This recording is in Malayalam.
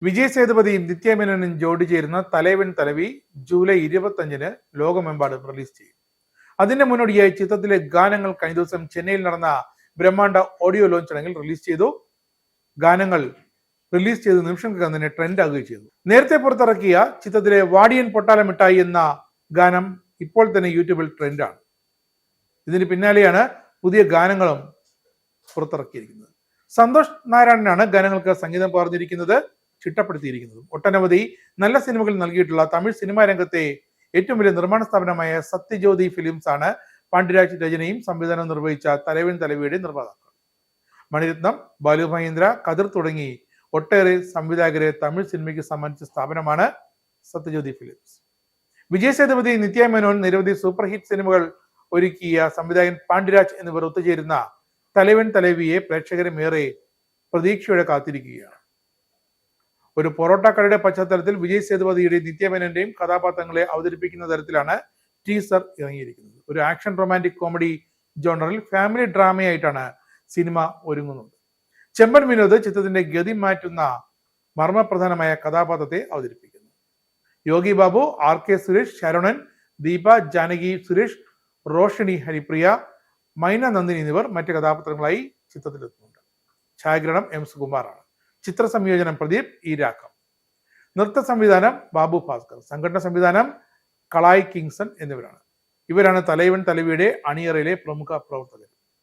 വിജയ് സേതുപതിയും നിത്യ മേനോനും ജോഡി ചേരുന്ന തലൈവൻ തലവി ജൂലൈ 25-ന് ലോകമെമ്പാടും റിലീസ് ചെയ്യും. അതിന്റെ മുന്നോടിയായി ചിത്രത്തിലെ ഗാനങ്ങൾ കഴിഞ്ഞ ദിവസം ചെന്നൈയിൽ നടന്ന ബ്രഹ്മാണ്ഡ ഓഡിയോ ലോഞ്ച് ചടങ്ങിൽ റിലീസ് ചെയ്തു. ഗാനങ്ങൾ റിലീസ് ചെയ്ത നിമിഷങ്ങൾക്കകം തന്നെ ട്രെൻഡ് ആകുകയും ചെയ്തു. നേരത്തെ പുറത്തിറക്കിയ ചിത്രത്തിലെ വാടിയൻ പൊട്ടാല മിഠായി എന്ന ഗാനം ഇപ്പോൾ തന്നെ യൂട്യൂബിൽ ട്രെൻഡാണ്. ഇതിന് പിന്നാലെയാണ് പുതിയ ഗാനങ്ങളും പുറത്തിറക്കിയിരിക്കുന്നത്. സന്തോഷ് നാരായണനാണ് ഗാനങ്ങൾക്ക് സംഗീതം പകർന്നിരിക്കുന്നത്, ചിട്ടപ്പെടുത്തിയിരിക്കുന്നത്. ഒട്ടനവധി നല്ല സിനിമകൾ നൽകിയിട്ടുള്ള തമിഴ് സിനിമാ രംഗത്തെ ഏറ്റവും വലിയ നിർമ്മാണ സ്ഥാപനമായ സത്യജ്യോതി ഫിലിംസ് ആണ് പാണ്ഡ്യരാജ് രചനയും സംവിധാനവും നിർവഹിച്ച തലൈവൻ തലവിയുടെ നിർമ്മാതാക്കൾ. മണിരത്നം, ബാലു മഹേന്ദ്ര, കതിർ തുടങ്ങി ഒട്ടേറെ സംവിധായകരെ തമിഴ് സിനിമയ്ക്ക് സമ്മാനിച്ച സ്ഥാപനമാണ് സത്യജ്യോതി ഫിലിംസ്. വിജയ് സേതുപതി, നിത്യ മേനോൻ, നിരവധി സൂപ്പർ ഹിറ്റ് സിനിമകൾ ഒരുക്കിയ സംവിധായകൻ പാണ്ഡ്യരാജ് എന്നിവർ ഒത്തുചേരുന്ന തലൈവൻ തലവിയെ പ്രേക്ഷകരെ ഏറെ പ്രതീക്ഷയോടെ കാത്തിരിക്കുകയാണ്. ഒരു പൊറോട്ട കടയുടെ പശ്ചാത്തലത്തിൽ വിജയ് സേതുപതിയുടെയും നിത്യമേനന്റെയും കഥാപാത്രങ്ങളെ അവതരിപ്പിക്കുന്ന തരത്തിലാണ് ടീസർ ഇറങ്ങിയിരിക്കുന്നത്. ഒരു ആക്ഷൻ റൊമാൻറ്റിക് കോമഡി ജോണറിൽ ഫാമിലി ഡ്രാമയായിട്ടാണ് സിനിമ ഒരുങ്ങുന്നത്. ചെമ്പൻ വിനോദ് ചിത്രത്തിന്റെ ഗതി മാറ്റുന്ന മർമ്മപ്രധാനമായ കഥാപാത്രത്തെ അവതരിപ്പിക്കുന്നു. യോഗി ബാബു, RK സുരേഷ്, ശരവണൻ, ദീപ, ജാനകി സുരേഷ്, റോഷിണി ഹരിപ്രിയ, മൈന നന്ദിനി എന്നിവർ മറ്റ് കഥാപാത്രങ്ങളായി ചിത്രത്തിലെത്തുന്നുണ്ട്. ഛായാഗ്രഹണം M സുകുമാറാണ്. ചിത്ര സംയോജനം പ്രദീപ് ഈരാക്കം. നൃത്ത സംവിധാനം ബാബു ഭാസ്കർ. സംഘടന സംവിധാനം കളായ് കിങ്സൺ എന്നിവരാണ്. ഇവരാണ് തലൈവൻ തലവിയുടെ അണിയറയിലെ പ്രമുഖ പ്രവർത്തകർ.